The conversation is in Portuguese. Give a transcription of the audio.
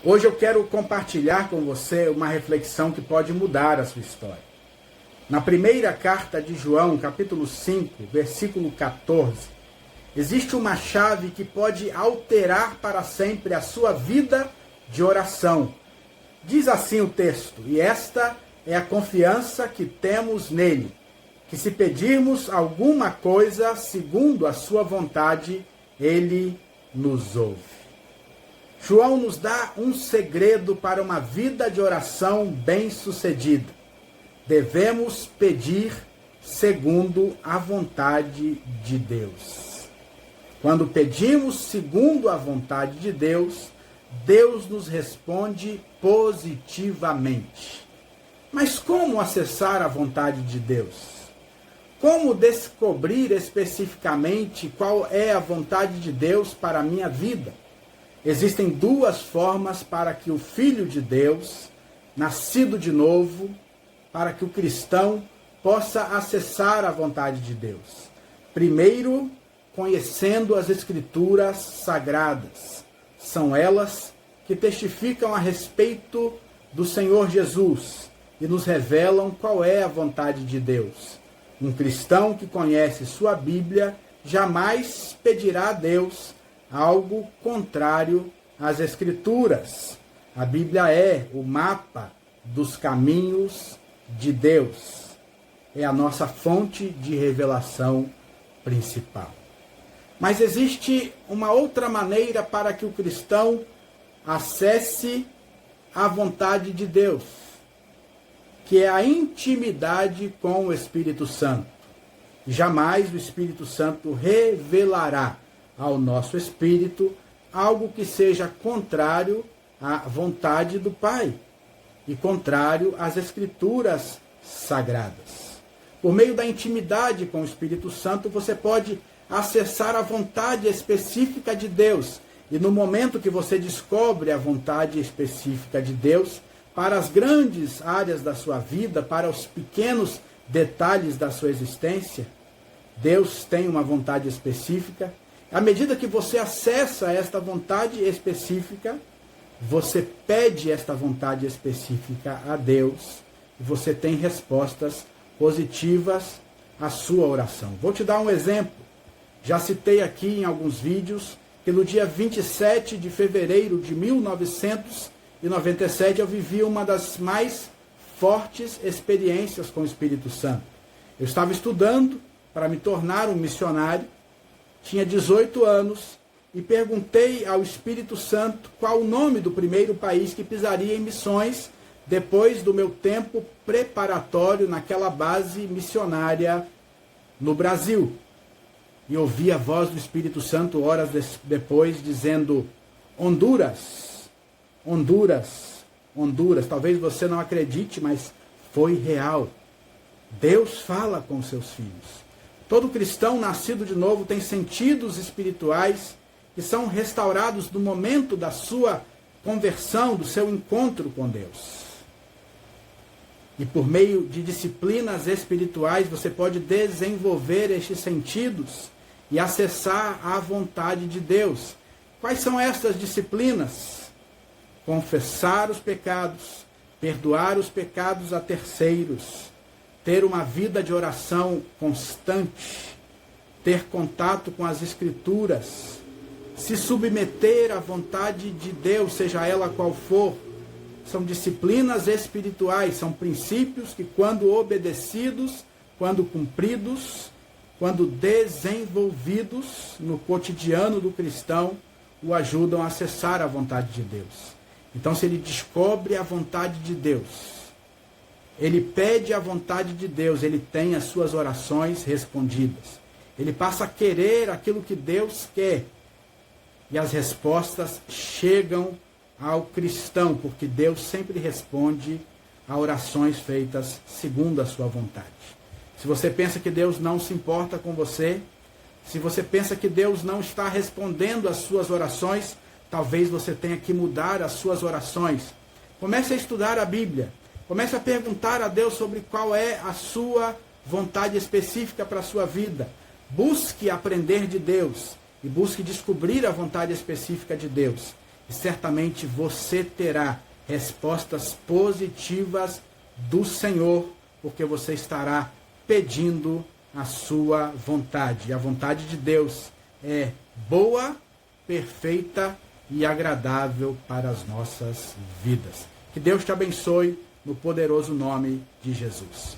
Hoje eu quero compartilhar com você uma reflexão que pode mudar a sua história. Na primeira carta de João, capítulo 5, versículo 14, existe uma chave que pode alterar para sempre a sua vida de oração. Diz assim o texto: e esta é a confiança que temos nele, que se pedirmos alguma coisa segundo a sua vontade, ele nos ouve. João nos dá um segredo para uma vida de oração bem-sucedida. Devemos pedir segundo a vontade de Deus. Quando pedimos segundo a vontade de Deus, Deus nos responde positivamente. Mas como acessar a vontade de Deus? Como descobrir especificamente qual é a vontade de Deus para a minha vida? Existem duas formas para que o Filho de Deus, nascido de novo, para que o cristão possa acessar a vontade de Deus. Primeiro, conhecendo as Escrituras Sagradas. São elas que testificam a respeito do Senhor Jesus e nos revelam qual é a vontade de Deus. Um cristão que conhece sua Bíblia jamais pedirá a Deus algo contrário às Escrituras. A Bíblia é o mapa dos caminhos de Deus. É a nossa fonte de revelação principal. Mas existe uma outra maneira para que o cristão acesse a vontade de Deus, que é a intimidade com o Espírito Santo. Jamais o Espírito Santo revelará ao nosso espírito algo que seja contrário à vontade do Pai e contrário às Escrituras Sagradas. Por meio da intimidade com o Espírito Santo, você pode acessar a vontade específica de Deus. E no momento que você descobre a vontade específica de Deus, para as grandes áreas da sua vida, para os pequenos detalhes da sua existência, Deus tem uma vontade específica. À medida que você acessa esta vontade específica, você pede esta vontade específica a Deus e você tem respostas positivas à sua oração. Vou te dar um exemplo. Já citei aqui em alguns vídeos que no dia 27 de fevereiro de 1997 eu vivi uma das mais fortes experiências com o Espírito Santo. Eu estava estudando para me tornar um missionário. Tinha 18 anos e perguntei ao Espírito Santo qual o nome do primeiro país que pisaria em missões depois do meu tempo preparatório naquela base missionária no Brasil. E ouvi a voz do Espírito Santo horas depois dizendo: Honduras, Honduras, Honduras. Talvez você não acredite, mas foi real. Deus fala com seus filhos. Todo cristão nascido de novo tem sentidos espirituais que são restaurados no momento da sua conversão, do seu encontro com Deus. E por meio de disciplinas espirituais, você pode desenvolver estes sentidos e acessar a vontade de Deus. Quais são estas disciplinas? Confessar os pecados, perdoar os pecados a terceiros, ter uma vida de oração constante, ter contato com as Escrituras, se submeter à vontade de Deus, seja ela qual for. São disciplinas espirituais, são princípios que, quando obedecidos, quando cumpridos, quando desenvolvidos no cotidiano do cristão, o ajudam a acessar a vontade de Deus. Então, se ele descobre a vontade de Deus, ele pede a vontade de Deus, ele tem as suas orações respondidas. Ele passa a querer aquilo que Deus quer. E as respostas chegam ao cristão, porque Deus sempre responde a orações feitas segundo a sua vontade. Se você pensa que Deus não se importa com você, se você pensa que Deus não está respondendo às suas orações, talvez você tenha que mudar as suas orações. Comece a estudar a Bíblia. Comece a perguntar a Deus sobre qual é a sua vontade específica para a sua vida. Busque aprender de Deus e busque descobrir a vontade específica de Deus. e certamente você terá respostas positivas do Senhor, porque você estará pedindo a sua vontade. E a vontade de Deus é boa, perfeita e agradável para as nossas vidas. Que Deus te abençoe no poderoso nome de Jesus.